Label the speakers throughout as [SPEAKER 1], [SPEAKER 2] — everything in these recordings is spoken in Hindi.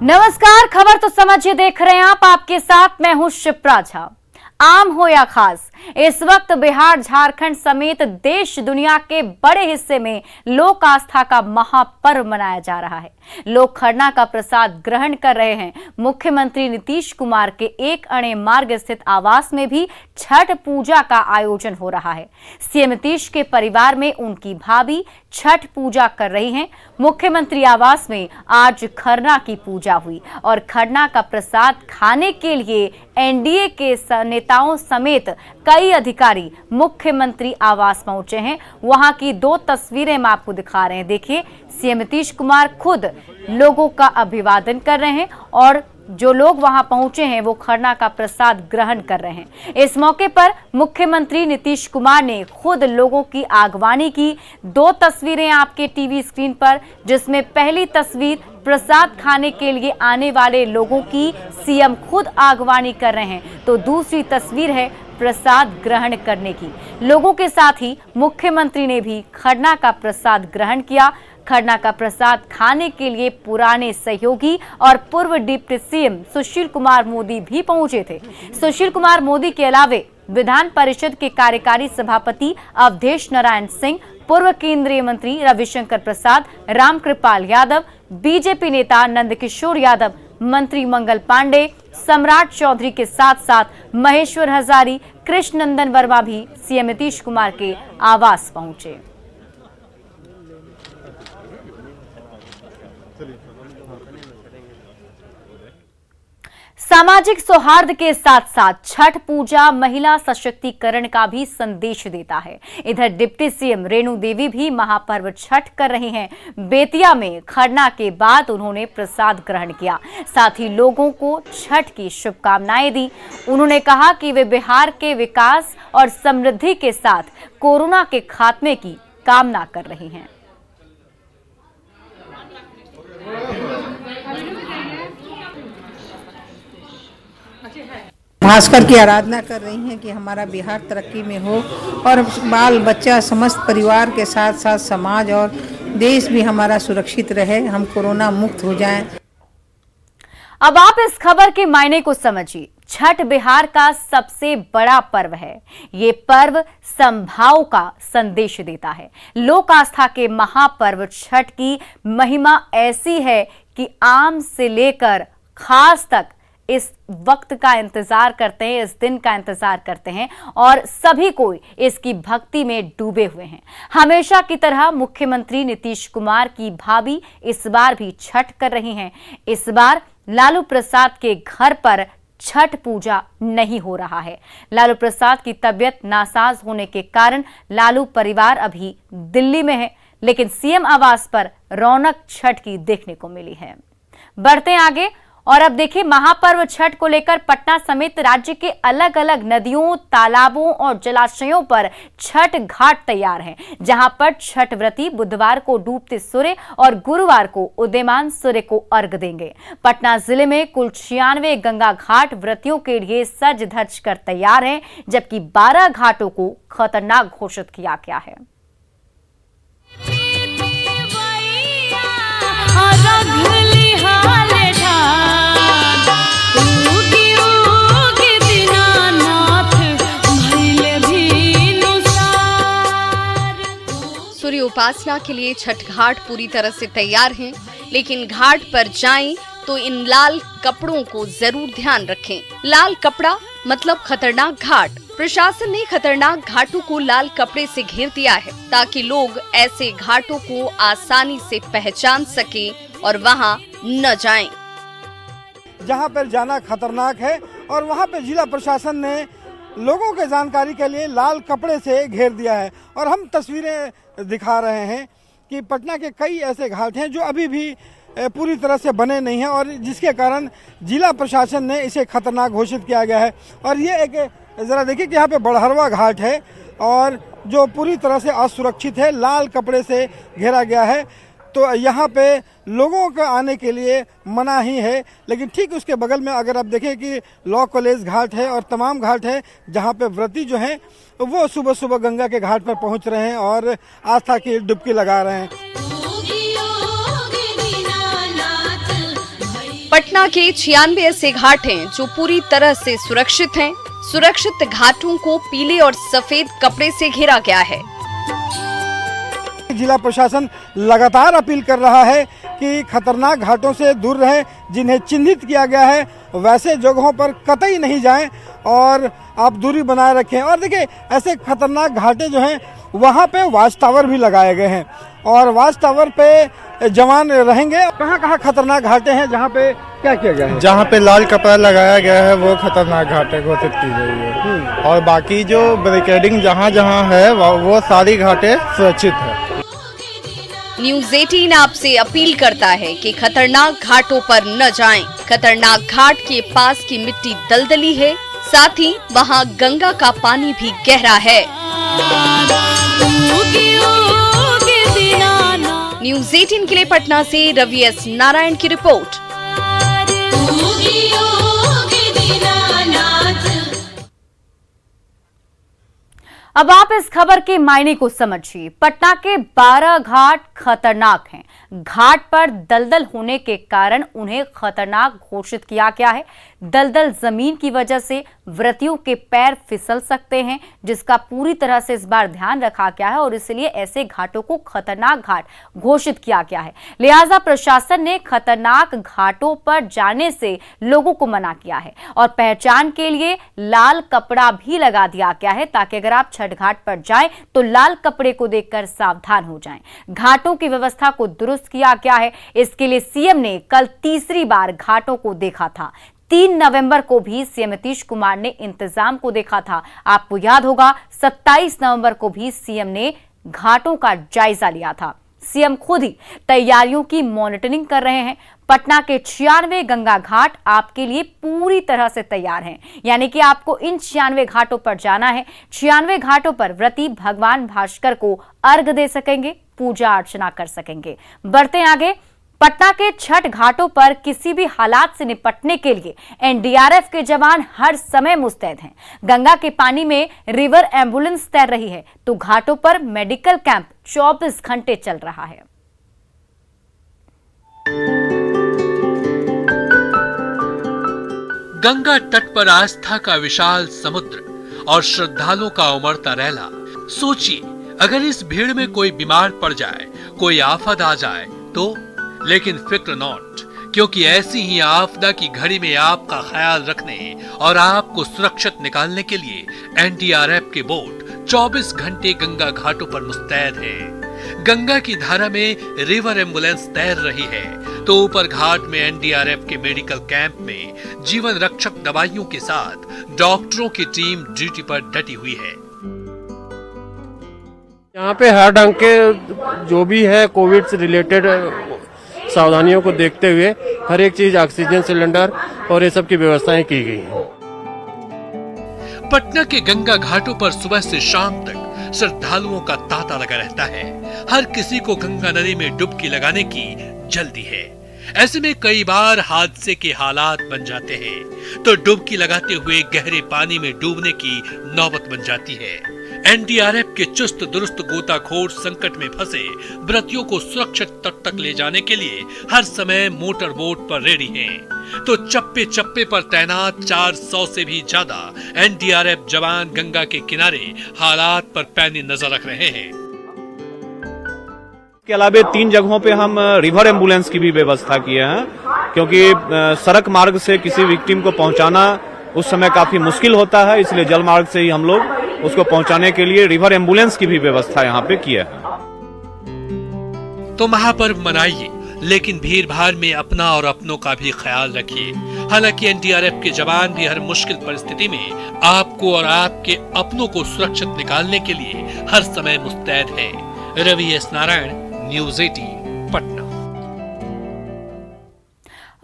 [SPEAKER 1] नमस्कार, खबर तो समझिए देख रहे हैं आप, आपके साथ मैं हूं शिप्रा झा। आम हो या खास, इस वक्त बिहार, झारखंड समेत देश दुनिया के बड़े हिस्से में लोक आस्था का महापर्व मनाया जा रहा है। लोग खरना का प्रसाद ग्रहण कर रहे हैं। मुख्यमंत्री नीतीश कुमार के एक अणे मार्ग स्थित आवास में भी छठ पूजा का आयोजन हो रहा है। सीएम नीतीश के परिवार में उनकी भाभी छठ पूजा कर रही हैं। मुख्यमंत्री आवास में आज खरना की पूजा हुई और खरना का प्रसाद खाने के लिए एनडीए के नेताओं समेत कई अधिकारी मुख्यमंत्री आवास पहुंचे हैं। वहां की दो तस्वीरें हम आपको दिखा रहे हैं। देखिए, सीएम नीतीश कुमार खुद लोगों का अभिवादन कर रहे हैं और जो लोग वहां पहुंचे हैं वो खरना का प्रसाद ग्रहण कर रहे हैं। इस मौके पर मुख्यमंत्री नीतीश कुमार ने खुद लोगों की आगवानी की। दो तस्वीरें आपके टीवी स्क्रीन पर, जिसमें पहली तस्वीर प्रसाद खाने के लिए आने वाले लोगों की सीएम खुद आगवानी कर रहे हैं, तो दूसरी तस्वीर है प्रसाद ग्रहण करने की। लोगों के साथ ही मुख्यमंत्री ने भी खरना का प्रसाद ग्रहण किया। खरना का प्रसाद खाने के लिए पुराने सहयोगी और पूर्व डिप्टी सीएम सुशील कुमार मोदी भी पहुंचे थे। सुशील कुमार मोदी के अलावे विधान परिषद के कार्यकारी सभापति अवधेश नारायण सिंह, पूर्व केंद्रीय मंत्री रविशंकर प्रसाद, रामकृपाल यादव, बीजेपी नेता नंदकिशोर यादव, मंत्री मंगल पांडे, सम्राट चौधरी के साथ साथ महेश्वर हजारी, कृष्ण नंदन वर्मा भी सीएम नीतीश कुमार के आवास पहुंचे। सामाजिक सौहार्द के साथ साथ छठ पूजा महिला सशक्तिकरण का भी संदेश देता है। इधर डिप्टी सीएम रेणु देवी भी महापर्व छठ कर रही हैं। बेतिया में खरना के बाद उन्होंने प्रसाद ग्रहण किया, साथ ही लोगों को छठ की शुभकामनाएं दी। उन्होंने कहा कि वे बिहार के विकास और समृद्धि के साथ कोरोना के खात्मे की कामना कर रही हैं।
[SPEAKER 2] भास्कर की आराधना कर रही हैं कि हमारा बिहार तरक्की में हो और बाल बच्चा समस्त परिवार के साथ साथ समाज और देश भी हमारा सुरक्षित रहे, हम कोरोना मुक्त हो जाएं।
[SPEAKER 1] अब आप इस खबर के मायने को समझिए। छठ बिहार का सबसे बड़ा पर्व है। ये पर्व समभाव का संदेश देता है। लोक आस्था के महापर्व छठ की महिमा ऐसी है कि आम से लेकर खास तक इस वक्त का इंतजार करते हैं, इस दिन का इंतजार करते हैं और सभी कोई इसकी भक्ति में डूबे हुए हैं। हमेशा की तरह मुख्यमंत्री नीतीश कुमार की भाभी इस बार भी छठ कर रही हैं। इस बार लालू प्रसाद के घर पर छठ पूजा नहीं हो रहा है। लालू प्रसाद की तबीयत नासाज होने के कारण लालू परिवार अभी दिल्ली में है, लेकिन सीएम आवास पर रौनक छठ की देखने को मिली है। बढ़ते आगे और अब देखिए, महापर्व छठ को लेकर पटना समेत राज्य के अलग अलग नदियों, तालाबों और जलाशयों पर छठ घाट तैयार हैं, जहां पर छठ व्रती बुधवार को डूबते सूर्य और गुरुवार को उदयमान सूर्य को अर्घ देंगे। पटना जिले में कुल 96 गंगा घाट व्रतियों के लिए सज धज कर तैयार हैं, जबकि 12 घाटों को खतरनाक घोषित किया गया है।
[SPEAKER 3] सूर्य उपासना के लिए छठ घाट पूरी तरह से तैयार हैं, लेकिन घाट पर जाएं तो इन लाल कपड़ों को जरूर ध्यान रखें। लाल कपड़ा मतलब खतरनाक घाट। प्रशासन ने खतरनाक घाटों को लाल कपड़े से घेर दिया है, ताकि लोग ऐसे घाटों को आसानी से पहचान सकें और वहां न जाएं।
[SPEAKER 4] जहां पर जाना खतरनाक है और वहां पर जिला प्रशासन ने लोगों के जानकारी के लिए लाल कपड़े से घेर दिया है। और हम तस्वीरें दिखा रहे हैं कि पटना के कई ऐसे घाट हैं जो अभी भी पूरी तरह से बने नहीं हैं और जिसके कारण जिला प्रशासन ने इसे खतरनाक घोषित किया गया है। और ये एक जरा देखिए कि यहाँ पे बड़हरवा घाट है और जो पूरी तरह से असुरक्षित है, लाल कपड़े से घेरा गया है। तो यहाँ पे लोगों का आने के लिए मना ही है, लेकिन ठीक उसके बगल में अगर आप देखें कि लॉ कॉलेज घाट है और तमाम घाट है जहाँ पे व्रती जो हैं वो सुबह सुबह गंगा के घाट पर पहुँच रहे हैं और आस्था की डुबकी लगा रहे हैं।
[SPEAKER 3] पटना के 96 ऐसे घाट हैं जो पूरी तरह से सुरक्षित हैं। सुरक्षित घाटों को पीले और सफेद कपड़े से घेरा गया है।
[SPEAKER 4] जिला प्रशासन लगातार अपील कर रहा है कि खतरनाक घाटों से दूर रहें। जिन्हें चिन्हित किया गया है वैसे जगहों पर कतई नहीं जाएं और आप दूरी बनाए रखें। और देखिए, ऐसे खतरनाक घाटे जो हैं वहाँ पे वॉच टावर भी लगाए गए हैं और वॉच टावर पे जवान रहेंगे। कहाँ खतरनाक घाटे हैं, जहाँ पे क्या किया गया है?
[SPEAKER 5] जहाँ पे लाल कपड़ा लगाया गया है वो खतरनाक घाटे घोषित की गई है और बाकी जो बैरिकेडिंग जहाँ जहाँ है वो सारी घाटे सुरक्षित है।
[SPEAKER 3] न्यूज़ 18 आपसे अपील करता है कि खतरनाक घाटों पर न जाएं। खतरनाक घाट के पास की मिट्टी दलदली है, साथ ही वहाँ गंगा का पानी भी गहरा है। न्यूज़ 18 के लिए पटना से रवि एस नारायण की रिपोर्ट।
[SPEAKER 1] अब आप इस खबर के मायने को समझिए। पटना के 12 घाट खतरनाक हैं। घाट पर दलदल होने के कारण उन्हें खतरनाक घोषित किया गया है। दलदल जमीन की वजह से व्रतियों के पैर फिसल सकते हैं, जिसका पूरी तरह से इस बार ध्यान रखा गया है और इसलिए ऐसे घाटों को खतरनाक घाट घोषित किया गया है। लिहाजा प्रशासन ने खतरनाक घाटों पर जाने से लोगों को मना किया है और पहचान के लिए लाल कपड़ा भी लगा दिया गया है, ताकि अगर आप छठ घाट पर जाएं तो लाल कपड़े को देखकर सावधान हो जाएं। घाटों की व्यवस्था को दुरुस्त किया गया है। इसके लिए सीएम ने कल तीसरी बार घाटों को देखा था। 3 नवंबर को भी सीएम नीतीश कुमार ने इंतजाम को देखा था। आपको याद होगा 27 नवंबर को भी सीएम ने घाटों का जायजा लिया था। सीएम खुद ही तैयारियों की मॉनिटरिंग कर रहे हैं। पटना के 96 गंगा घाट आपके लिए पूरी तरह से तैयार हैं, यानी कि आपको इन 96 घाटों पर जाना है। 96 घाटों पर व्रती भगवान भास्कर को अर्घ दे सकेंगे, पूजा अर्चना कर सकेंगे। बढ़ते आगे, पटना के छठ घाटों पर किसी भी हालात से निपटने के लिए एनडीआरएफ के जवान हर समय मुस्तैद हैं। गंगा के पानी में रिवर एम्बुलेंस तैर रही है तो घाटों पर मेडिकल कैंप 24 घंटे चल रहा है।
[SPEAKER 6] गंगा तट पर आस्था का विशाल समुद्र और श्रद्धालुओं का उमड़ता रैला। सोचिए, अगर इस भीड़ में कोई बीमार पड़ जाए, कोई आफत आ जाए तो। लेकिन फिक्र नॉट, क्योंकि ऐसी ही आपदा की घड़ी में आपका ख्याल रखने और आपको सुरक्षित निकालने के लिए एनडीआरएफ के बोट 24 घंटे गंगा घाटों पर मुस्तैद है। गंगा की धारा में रिवर एम्बुलेंस तैर रही है तो ऊपर घाट में एनडीआरएफ के मेडिकल कैंप में जीवन रक्षक दवाइयों के साथ डॉक्टरों की टीम ड्यूटी पर डटी हुई है।
[SPEAKER 7] यहाँ पे हर ढंग के जो भी है कोविड से रिलेटेड सावधानियों को देखते हुए हर एक चीज, ऑक्सीजन सिलेंडर और ये सब की व्यवस्थाएं की गई हैं।
[SPEAKER 6] पटना के गंगा घाटों पर सुबह से शाम तक श्रद्धालुओं का तांता लगा रहता है। हर किसी को गंगा नदी में डुबकी लगाने की जल्दी है। ऐसे में कई बार हादसे के हालात बन जाते हैं तो डुबकी लगाते हुए गहरे पानी में डूबने की नौबत बन जाती है। एनडीआरएफ के चुस्त दुरुस्त गोताखोर संकट में फंसे व्रतियों को सुरक्षित तट तक ले जाने के लिए हर समय मोटर बोट पर रेडी हैं। तो चप्पे चप्पे पर तैनात 400 से भी ज्यादा एनडीआरएफ जवान गंगा के किनारे हालात पर पैनी नजर रख रहे हैं।
[SPEAKER 8] के अलावा 3 जगहों पे हम रिवर एम्बुलेंस की भी व्यवस्था किए हैं, क्योंकि सड़क मार्ग से किसी विक्टिम को पहुंचाना उस समय काफी मुश्किल होता है, इसलिए जल मार्ग से ही हम लोग उसको पहुंचाने के लिए रिवर एम्बुलेंस की भी व्यवस्था यहाँ पे की है।
[SPEAKER 6] तो महापर्व मनाइए, लेकिन भीड़ भाड़ में अपना और अपनों का भी ख्याल रखिए। हालांकि एनडीआरएफ के जवान भी हर मुश्किल परिस्थिति में आपको और आपके अपनों को सुरक्षित निकालने के लिए हर समय मुस्तैद है। Ravi S Narayan, news 18 Patna.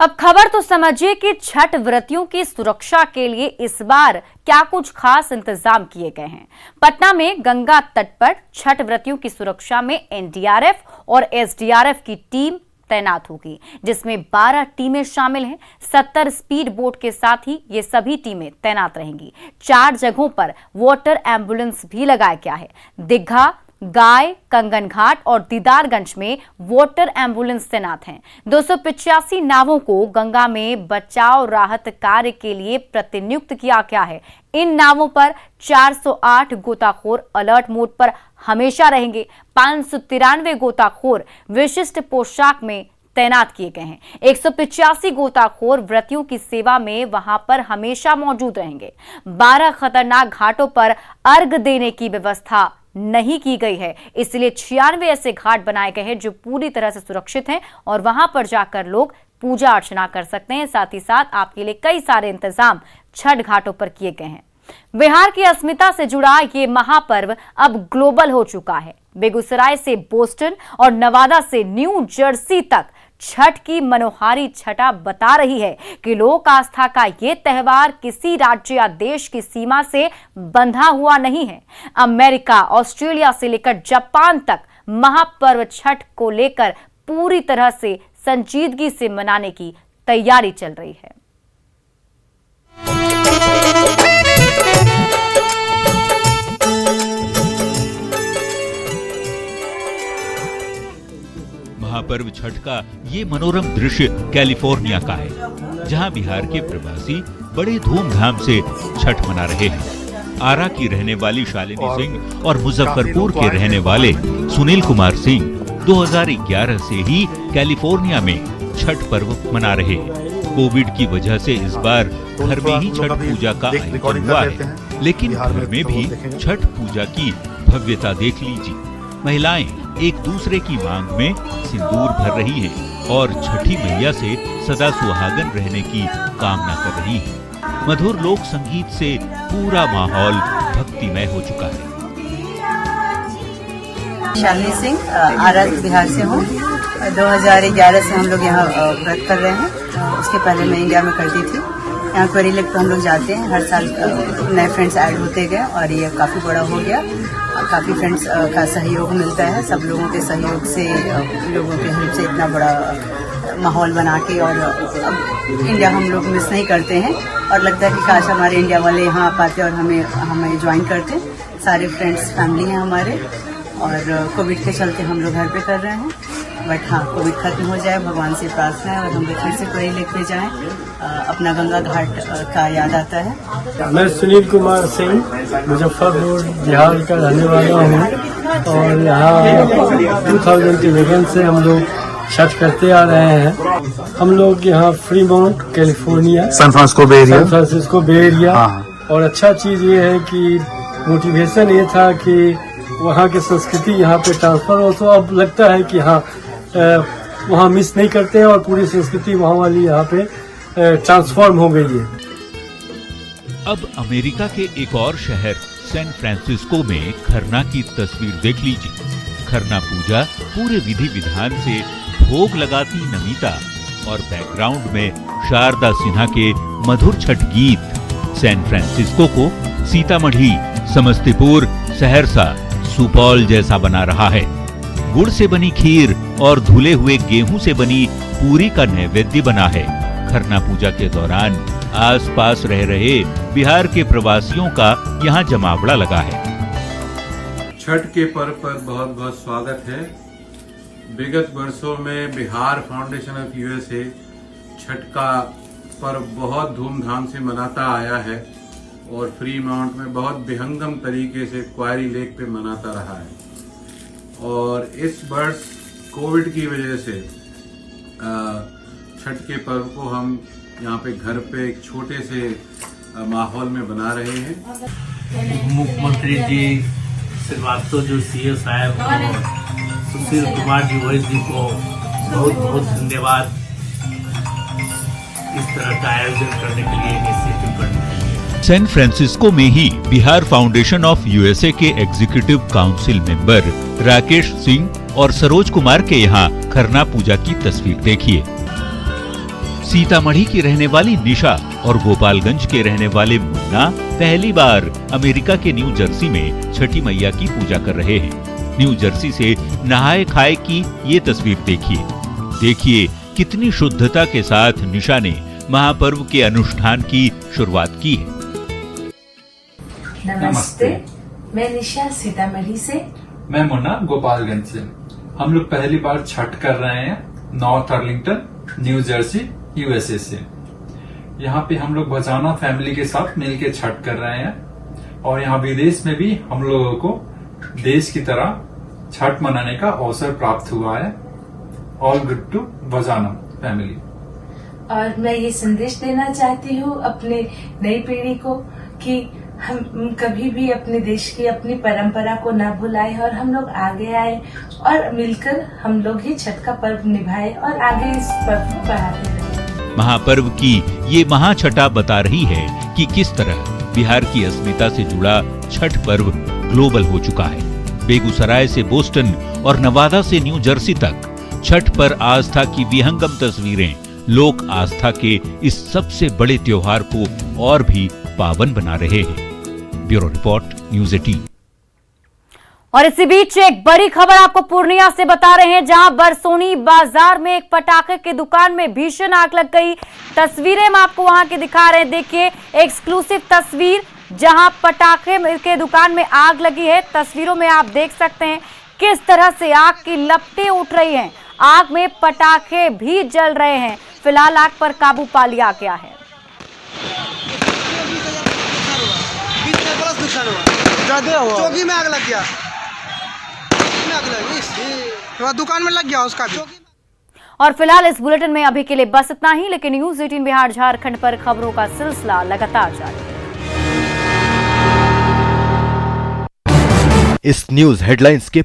[SPEAKER 1] अब खबर तो समझिए कि छठ व्रतियों की सुरक्षा के लिए इस बार क्या कुछ खास इंतजाम किए गए हैं। पटना में गंगा तट पर छठ व्रतियों की सुरक्षा में एनडीआरएफ और एसडीआरएफ की टीम तैनात होगी, जिसमें 12 टीमें शामिल हैं। 70 स्पीड बोट के साथ ही ये सभी टीमें तैनात रहेंगी। 4 जगहों पर वाटर एम्बुलेंस भी लगाया गया है। दीघा, गाय, कंगन घाट और दीदारगंज में वाटर एम्बुलेंस तैनात हैं। 285 नावों को गंगा में बचाव राहत कार्य के लिए प्रतिनियुक्त किया गया है। इन नावों पर 408 गोताखोर अलर्ट मोड पर हमेशा रहेंगे। 593 गोताखोर विशिष्ट पोशाक में तैनात किए गए हैं। 185 गोताखोर व्रतियों की सेवा में वहां पर हमेशा मौजूद रहेंगे। 12 खतरनाक घाटों पर अर्घ देने की व्यवस्था नहीं की गई है, इसलिए 96 ऐसे घाट बनाए गए हैं जो पूरी तरह से सुरक्षित हैं और वहां पर जाकर लोग पूजा अर्चना कर सकते हैं। साथ ही साथ आपके लिए कई सारे इंतजाम छठ घाटों पर किए गए हैं। बिहार की अस्मिता से जुड़ा ये महापर्व अब ग्लोबल हो चुका है। बेगूसराय से बोस्टन और नवादा से न्यू जर्सी तक छठ की मनोहारी छटा बता रही है कि लोक आस्था का ये त्योहार किसी राज्य या देश की सीमा से बंधा हुआ नहीं है। अमेरिका, ऑस्ट्रेलिया से लेकर जापान तक महापर्व छठ को लेकर पूरी तरह से संजीदगी से मनाने की तैयारी चल रही है।
[SPEAKER 9] महापर्व छठ का ये मनोरम दृश्य कैलिफोर्निया का है, जहां बिहार के प्रवासी बड़े धूमधाम से छठ मना रहे हैं। आरा की रहने वाली शालिनी सिंह और मुजफ्फरपुर के रहने वाले सुनील कुमार सिंह 2011 से ही कैलिफोर्निया में छठ पर्व मना रहे हैं। कोविड की वजह से इस बार घर में ही छठ पूजा का आयोजन हुआ है, लेकिन घर में भी छठ पूजा की भव्यता देख लीजिए। महिलाएं एक दूसरे की मांग में सिंदूर भर रही हैं और छठी मैया से सदा सुहागन रहने की कामना कर रही हैं। मधुर लोक संगीत से पूरा माहौल भक्तिमय हो चुका है।
[SPEAKER 10] शालिनी सिंह, आरा बिहार से हूँ। 2011 से हम लोग यहाँ व्रत कर रहे हैं। उसके पहले मैं इंडिया में करती थी। यहाँ क्वेरी लेक पे हम लोग जाते हैं, हर साल नए फ्रेंड्स ऐड होते गए और ये काफ़ी बड़ा हो गया। काफ़ी फ्रेंड्स का सहयोग मिलता है, सब लोगों के सहयोग से, लोगों के हेल्प से इतना बड़ा माहौल बना के, और अब इंडिया हम लोग मिस नहीं करते हैं और लगता है कि काश हमारे इंडिया वाले यहाँ आ पाते और हमें ज्वाइन करते। सारे फ्रेंड्स फैमिली हैं हमारे, और कोविड के चलते हम लोग घर पे कर रहे हैं। बट हाँ, कोविड खत्म हो जाए, भगवान से प्रार्थना है और हम लोग फिर से कोई लेके जाएं। अपना गंगा घाट का याद आता है।
[SPEAKER 11] मैं सुनील कुमार सिंह मुजफ्फरपुर बिहार का रहने वाला हूँ और यहाँ 2011 से हम लोग छठ करते आ रहे हैं। हम लोग यहाँ फ्रीमाउंट कैलिफोर्निया, सैन फ्रांसिस्को बे एरिया। और अच्छा चीज ये है कि मोटिवेशन ये था कि वहाँ की संस्कृति यहाँ पे ट्रांसफर हो, तो अब लगता है कि हाँ वहाँ मिस नहीं करते हैं और पूरी संस्कृति वहाँ वाली यहाँ पे ट्रांसफॉर्म हो गई है।
[SPEAKER 9] अब अमेरिका के एक और शहर सैन फ्रांसिस्को में खरना की तस्वीर देख लीजिए। खरना पूजा पूरे विधि विधान से भोग लगाती नमिता और बैकग्राउंड में शारदा सिन्हा के मधुर छठ गीत सैन फ्रांसिस्को को सीतामढ़ी, समस्तीपुर, सहरसा, सुपौल जैसा बना रहा है। गुड़ से बनी खीर और धुले हुए गेहूं से बनी पूरी का नैवेद्य बना है। खरना पूजा के दौरान आसपास रह रहे बिहार के प्रवासियों का यहाँ जमावड़ा लगा है।
[SPEAKER 12] छठ के पर्व पर बहुत बहुत स्वागत है। विगत वर्षों में Bihar foundation of USA Chhath का पर्व बहुत धूमधाम से मनाता आया है और फ्रीमाउंट में बहुत विहंगम तरीके से क्वेरी लेक पे मनाता रहा है। और इस वर्ष कोविड की वजह से छठ के पर्व को हम यहाँ पे घर पे एक छोटे से माहौल में बना रहे हैं।
[SPEAKER 13] मुख्यमंत्री जी श्रीवास्तव जो सीएस साहब सुशील कुमार जी वैस जी को बहुत बहुत धन्यवाद इस तरह का आयोजन करने के लिए, इनिशिएटिव करने के लिए।
[SPEAKER 9] सैन फ्रांसिस्को में ही बिहार फाउंडेशन ऑफ यूएसए के executive council member Rakesh Singh और सरोज कुमार के यहाँ खरना पूजा की तस्वीर देखिए। सीतामढ़ी की रहने वाली निशा और गोपालगंज के रहने वाले मुन्ना पहली बार अमेरिका के न्यू जर्सी में छठी मैया की पूजा कर रहे हैं। न्यू जर्सी से नहाए खाए की ये तस्वीर देखिए कितनी शुद्धता के साथ निशा ने महापर्व के अनुष्ठान की शुरुआत की है।
[SPEAKER 14] नमस्ते, मैं निशा सीतामढ़ी से मैं मुन्ना गोपालगंज से। हम लोग पहली बार छठ कर रहे हैं north Arlington, new Jersey, USA से। यहाँ पे हम लोग बचाना फैमिली के साथ मिलके छठ कर रहे हैं और यहाँ विदेश में भी हम लोगों को देश की तरह छठ मनाने का अवसर प्राप्त हुआ है। ऑल गुड टू बचाना फैमिली।
[SPEAKER 15] और मैं ये संदेश देना चाहती हूँ अपने नई पीढ़ी को कि हम कभी भी अपने देश की अपनी परंपरा को न भुलाएं और हम लोग आगे आए और मिलकर हम लोग ही छठ का पर्व निभाएं और आगे इस पर्व को बढ़ाते रहें।
[SPEAKER 9] महापर्व की ये महाछठा बता रही है कि किस तरह बिहार की अस्मिता से जुड़ा छठ पर्व ग्लोबल हो चुका है। बेगूसराय से बोस्टन और नवादा से न्यू जर्सी तक छठ पर आस्था की विहंगम तस्वीरें लोक आस्था के इस सबसे बड़े त्योहार को और भी पावन बना रहे हैं। Bureau report, news 18।
[SPEAKER 1] और इसी बीच एक बड़ी खबर आपको पूर्णिया से बता रहे हैं, जहां बरसोनी बाजार में एक पटाखे की दुकान में भीषण आग लग गई। तस्वीरें हम आपको वहां की दिखा रहे हैं। देखिए एक्सक्लूसिव तस्वीर, जहां पटाखे के दुकान में आग लगी है। तस्वीरों में आप देख सकते हैं किस तरह से आग की लपटें उठ रही हैं। आग में पटाखे भी जल रहे हैं। फिलहाल आग पर काबू पा लिया गया है।
[SPEAKER 16] चौकी में आग लग गया, दुकान में लग गया उसका भी।
[SPEAKER 1] और फिलहाल इस बुलेटिन में अभी के लिए बस इतना ही, लेकिन न्यूज़ 18 बिहार झारखंड पर खबरों का सिलसिला लगातार जारी है।
[SPEAKER 17] इस न्यूज हेडलाइंस के